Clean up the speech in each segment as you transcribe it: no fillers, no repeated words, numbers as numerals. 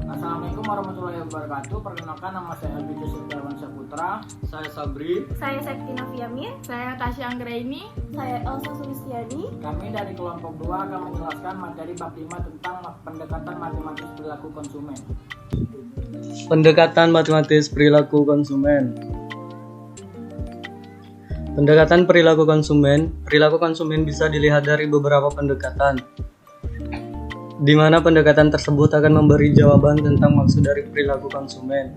Assalamualaikum warahmatullahi wabarakatuh. Perkenalkan, nama saya Albi Setiawan Saputra. Saya Sabri. Saya Septina Fiamin. Saya Tasya Anggraini. Saya Elsa Sulistiani. Kami dari kelompok 2 akan menjelaskan materi bab 5 tentang pendekatan matematis perilaku konsumen. Pendekatan matematis perilaku konsumen. Pendekatan perilaku konsumen bisa dilihat dari beberapa pendekatan, di mana pendekatan tersebut akan memberi jawaban tentang maksud dari perilaku konsumen.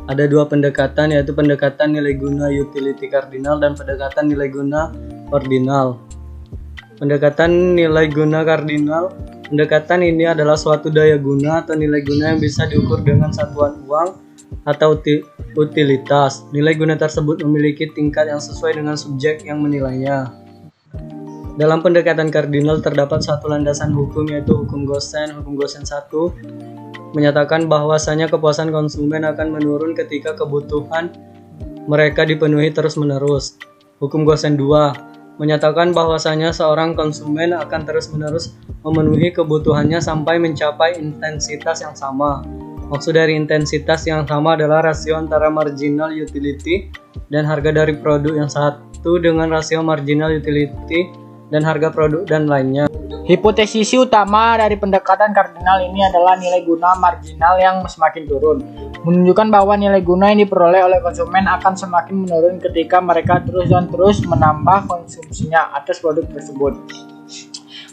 Ada dua pendekatan, yaitu pendekatan nilai guna utility kardinal dan pendekatan nilai guna ordinal. Pendekatan nilai guna kardinal, pendekatan ini adalah suatu daya guna atau nilai guna yang bisa diukur dengan satuan uang atau utilitas. Nilai guna tersebut memiliki tingkat yang sesuai dengan subjek yang menilainya. Dalam pendekatan kardinal terdapat satu landasan hukum, yaitu hukum Gosen. Hukum Gosen 1 menyatakan bahwasanya kepuasan konsumen akan menurun ketika kebutuhan mereka dipenuhi terus-menerus. Hukum Gosen 2 menyatakan bahwasanya seorang konsumen akan terus-menerus memenuhi kebutuhannya sampai mencapai intensitas yang sama. Maksud dari intensitas yang sama adalah rasio antara marginal utility dan harga dari produk yang satu dengan rasio marginal utility dan harga produk dan lainnya. Hipotesis utama dari pendekatan kardinal ini adalah nilai guna marginal yang semakin turun, menunjukkan bahwa nilai guna yang diperoleh oleh konsumen akan semakin menurun ketika mereka terus menambah konsumsinya atas produk tersebut.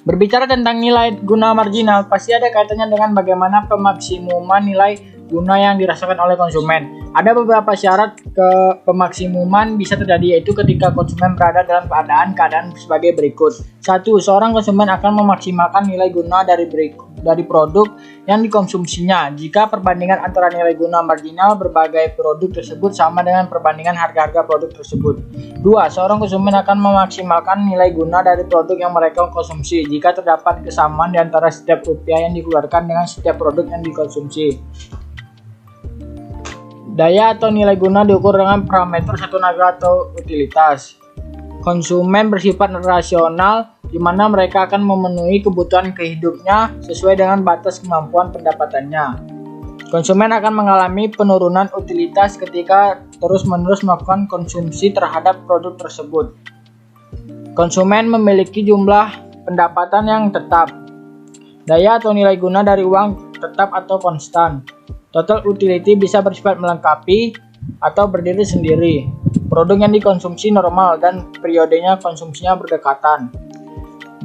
Berbicara tentang nilai guna marginal, pasti ada kaitannya dengan bagaimana pemaksimuman nilai guna yang dirasakan oleh konsumen. Ada beberapa syarat pemaksimuman bisa terjadi, yaitu ketika konsumen berada dalam keadaan sebagai berikut. 1. Seorang konsumen akan memaksimalkan nilai guna dari produk yang dikonsumsinya jika perbandingan antara nilai guna marginal berbagai produk tersebut sama dengan perbandingan harga-harga produk tersebut. 2. Seorang konsumen akan memaksimalkan nilai guna dari produk yang mereka konsumsi jika terdapat kesamaan di antara setiap rupiah yang dikeluarkan dengan setiap produk yang dikonsumsi. Daya atau nilai guna diukur dengan parameter satu naga atau utilitas. Konsumen bersifat rasional, di mana mereka akan memenuhi kebutuhan hidupnya sesuai dengan batas kemampuan pendapatannya. Konsumen akan mengalami penurunan utilitas ketika terus-menerus melakukan konsumsi terhadap produk tersebut. Konsumen memiliki jumlah pendapatan yang tetap. Daya atau nilai guna dari uang tetap atau konstan. Total utility bisa bersifat melengkapi atau berdiri sendiri. Produk yang dikonsumsi normal dan periodenya konsumsinya berdekatan.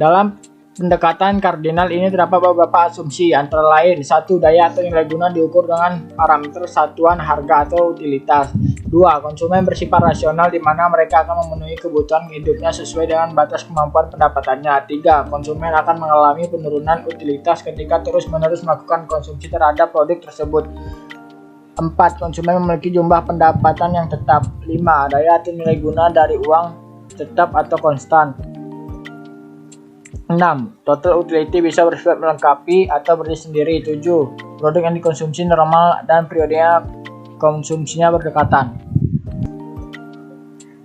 Dalam pendekatan kardinal ini terdapat beberapa asumsi, antara lain: 1. Daya atau nilai guna diukur dengan parameter satuan harga atau utilitas. 2. Konsumen bersifat rasional, di mana mereka akan memenuhi kebutuhan hidupnya sesuai dengan batas kemampuan pendapatannya. 3. Konsumen akan mengalami penurunan utilitas ketika terus-menerus melakukan konsumsi terhadap produk tersebut. 4. Konsumen memiliki jumlah pendapatan yang tetap. 5. Daya atau nilai guna dari uang tetap atau konstan. 6. Total utility bisa bersifat melengkapi atau berdiri sendiri. 7. Produk yang dikonsumsi normal dan periodenya konsumsinya berdekatan.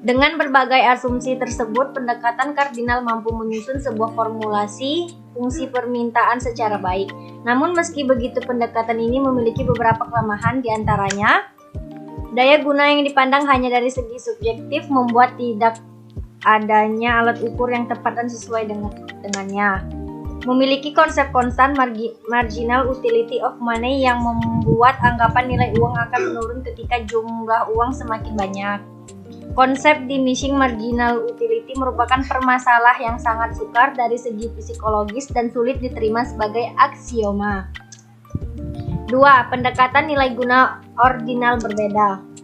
Dengan berbagai asumsi tersebut, pendekatan kardinal mampu menyusun sebuah formulasi fungsi permintaan secara baik. Namun meski begitu, pendekatan ini memiliki beberapa kelemahan, diantaranya daya guna yang dipandang hanya dari segi subjektif membuat tidak adanya alat ukur yang tepat dan sesuai dengannya. Memiliki konsep konstan marginal utility of money yang membuat anggapan nilai uang akan menurun ketika jumlah uang semakin banyak. Konsep diminishing marginal utility merupakan permasalah yang sangat sukar dari segi psikologis dan sulit diterima sebagai aksioma. 2. Pendekatan nilai guna ordinal berbeda.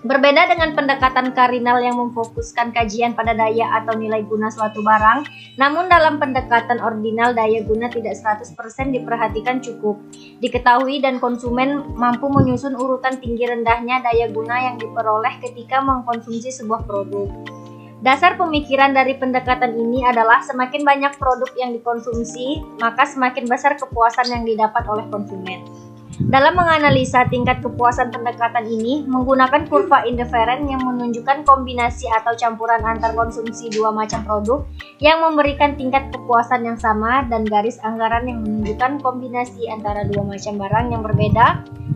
Berbeda dengan pendekatan kardinal yang memfokuskan kajian pada daya atau nilai guna suatu barang, namun dalam pendekatan ordinal daya guna tidak 100% diperhatikan cukup diketahui dan konsumen mampu menyusun urutan tinggi rendahnya daya guna yang diperoleh ketika mengkonsumsi sebuah produk. Dasar pemikiran dari pendekatan ini adalah semakin banyak produk yang dikonsumsi, maka semakin besar kepuasan yang didapat oleh konsumen. Dalam menganalisa tingkat kepuasan pendekatan ini, menggunakan kurva indifferent yang menunjukkan kombinasi atau campuran antar konsumsi dua macam produk yang memberikan tingkat kepuasan yang sama, dan garis anggaran yang menunjukkan kombinasi antara dua macam barang yang berbeda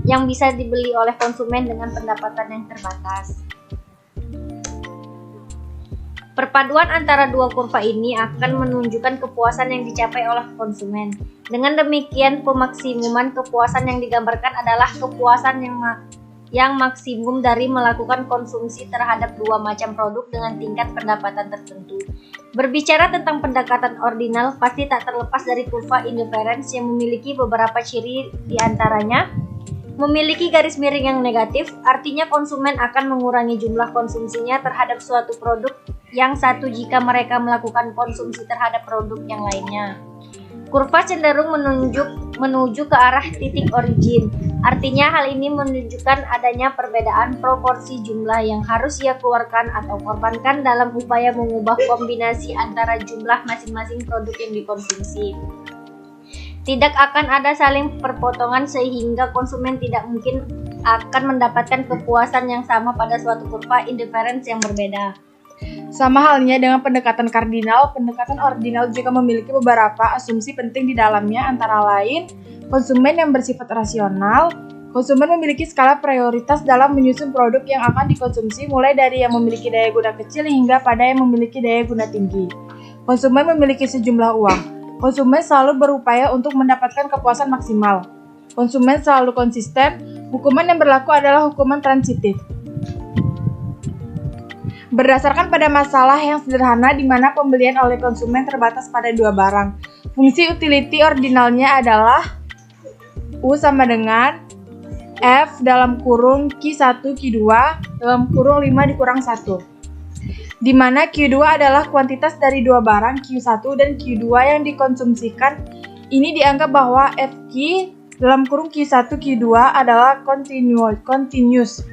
yang bisa dibeli oleh konsumen dengan pendapatan yang terbatas. Perpaduan antara dua kurva ini akan menunjukkan kepuasan yang dicapai oleh konsumen. Dengan demikian, pemaksimuman kepuasan yang digambarkan adalah kepuasan yang maksimum dari melakukan konsumsi terhadap dua macam produk dengan tingkat pendapatan tertentu. Berbicara tentang pendekatan ordinal, pasti tak terlepas dari kurva indifference yang memiliki beberapa ciri, di antaranya memiliki garis miring yang negatif, artinya konsumen akan mengurangi jumlah konsumsinya terhadap suatu produk yang satu jika mereka melakukan konsumsi terhadap produk yang lainnya. Kurva cenderung menuju ke arah titik origin, artinya hal ini menunjukkan adanya perbedaan proporsi jumlah yang harus ia keluarkan atau korbankan dalam upaya mengubah kombinasi antara jumlah masing-masing produk yang dikonsumsi. Tidak akan ada saling perpotongan sehingga konsumen tidak mungkin akan mendapatkan kepuasan yang sama pada suatu kurva indifference yang berbeda. Sama halnya dengan pendekatan kardinal, pendekatan ordinal juga memiliki beberapa asumsi penting di dalamnya, antara lain konsumen yang bersifat rasional. Konsumen memiliki skala prioritas dalam menyusun produk yang akan dikonsumsi, mulai dari yang memiliki daya guna kecil hingga pada yang memiliki daya guna tinggi. Konsumen memiliki sejumlah uang. Konsumen selalu berupaya untuk mendapatkan kepuasan maksimal. Konsumen selalu konsisten. Hukuman yang berlaku adalah hukuman transitif. Berdasarkan pada masalah yang sederhana di mana pembelian oleh konsumen terbatas pada dua barang, fungsi utility ordinalnya adalah U sama dengan F dalam kurung Q1 Q2 dalam kurung 5 dikurang 1, di mana Q2 adalah kuantitas dari dua barang Q1 dan Q2 yang dikonsumsikan. Ini dianggap bahwa FQ dalam kurung Q1 Q2 adalah continuous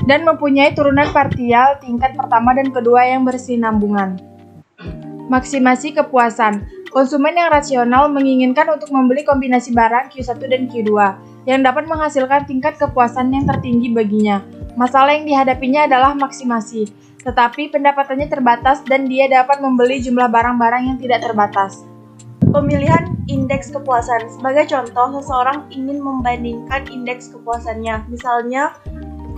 dan mempunyai turunan partial tingkat pertama dan kedua yang bersinambungan. Maksimasi kepuasan. Konsumen yang rasional menginginkan untuk membeli kombinasi barang Q1 dan Q2 yang dapat menghasilkan tingkat kepuasan yang tertinggi baginya. Masalah yang dihadapinya adalah maksimasi, tetapi pendapatannya terbatas dan dia dapat membeli jumlah barang-barang yang tidak terbatas. Pemilihan indeks kepuasan. Sebagai contoh, seseorang ingin membandingkan indeks kepuasannya. Misalnya,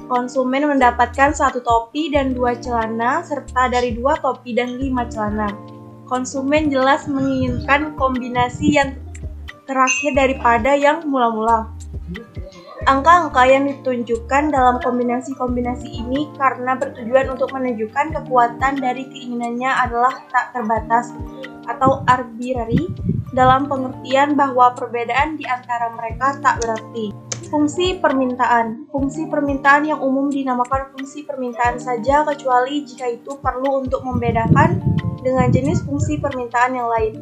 konsumen mendapatkan 1 topi dan 2 celana, serta dari 2 topi dan 5 celana. Konsumen jelas menginginkan kombinasi yang terakhir daripada yang mula-mula. Angka-angka yang ditunjukkan dalam kombinasi-kombinasi ini karena bertujuan untuk menunjukkan kekuatan dari keinginannya adalah tak terbatas atau arbitrary, dalam pengertian bahwa perbedaan di antara mereka tak berarti. Fungsi permintaan. Fungsi permintaan yang umum dinamakan fungsi permintaan saja, kecuali jika itu perlu untuk membedakan dengan jenis fungsi permintaan yang lain.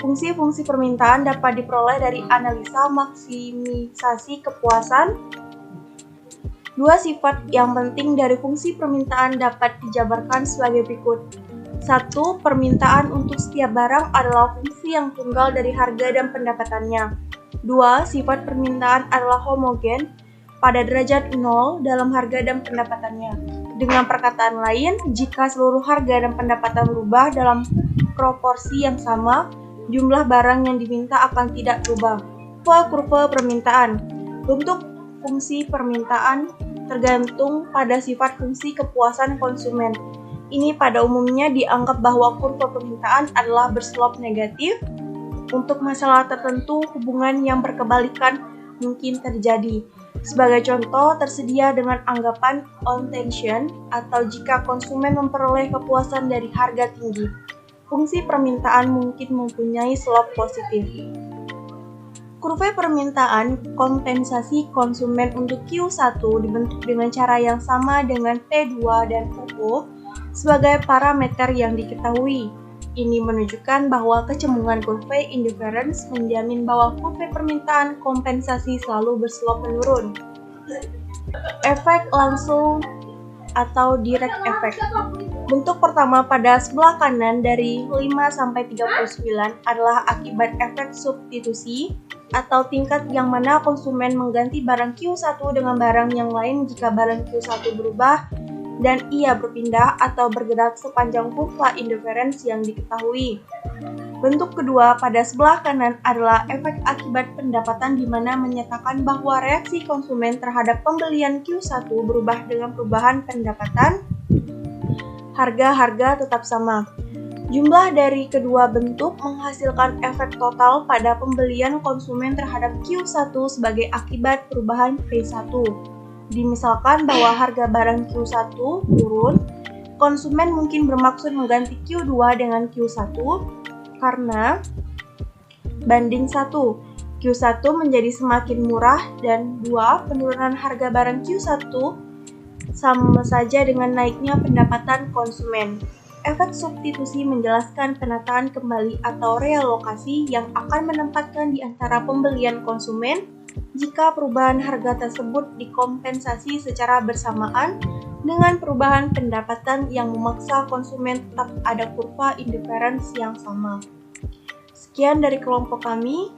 Fungsi-fungsi permintaan dapat diperoleh dari analisa maksimisasi kepuasan. Dua sifat yang penting dari fungsi permintaan dapat dijabarkan sebagai berikut. 1. Permintaan untuk setiap barang adalah fungsi yang tunggal dari harga dan pendapatannya. 2. Sifat permintaan adalah homogen pada derajat 0 dalam harga dan pendapatannya. Dengan perkataan lain, jika seluruh harga dan pendapatan berubah dalam proporsi yang sama, jumlah barang yang diminta akan tidak berubah. Kurva permintaan. Bentuk fungsi permintaan tergantung pada sifat fungsi kepuasan konsumen. Ini pada umumnya dianggap bahwa kurva permintaan adalah berselop negatif. Untuk masalah tertentu, hubungan yang berkebalikan mungkin terjadi. Sebagai contoh, tersedia dengan anggapan on tension atau jika konsumen memperoleh kepuasan dari harga tinggi. Fungsi permintaan mungkin mempunyai slop positif. Kurva permintaan kompensasi konsumen untuk Q1 dibentuk dengan cara yang sama dengan P2 dan UO sebagai parameter yang diketahui. Ini menunjukkan bahwa kecembungan kurva indifference menjamin bahwa kurva permintaan kompensasi selalu berselop menurun. Efek langsung atau direct effect. Bentuk pertama pada sebelah kanan dari 5-39 adalah akibat efek substitusi atau tingkat yang mana konsumen mengganti barang Q1 dengan barang yang lain jika barang Q1 berubah dan ia berpindah atau bergerak sepanjang kurva interference yang diketahui. Bentuk kedua pada sebelah kanan adalah efek akibat pendapatan di mana menyatakan bahwa reaksi konsumen terhadap pembelian Q1 berubah dengan perubahan pendapatan. Harga-harga tetap sama. Jumlah dari kedua bentuk menghasilkan efek total pada pembelian konsumen terhadap Q1 sebagai akibat perubahan P1. Dimisalkan bahwa harga barang Q1 turun, konsumen mungkin bermaksud mengganti Q2 dengan Q1 karena banding 1, Q1 menjadi semakin murah dan 2, penurunan harga barang Q1 sama saja dengan naiknya pendapatan konsumen. Efek substitusi menjelaskan penataan kembali atau realokasi yang akan menempatkan di antara pembelian konsumen jika perubahan harga tersebut dikompensasi secara bersamaan dengan perubahan pendapatan yang memaksa konsumen tetap ada kurva interference yang sama. Sekian dari kelompok kami.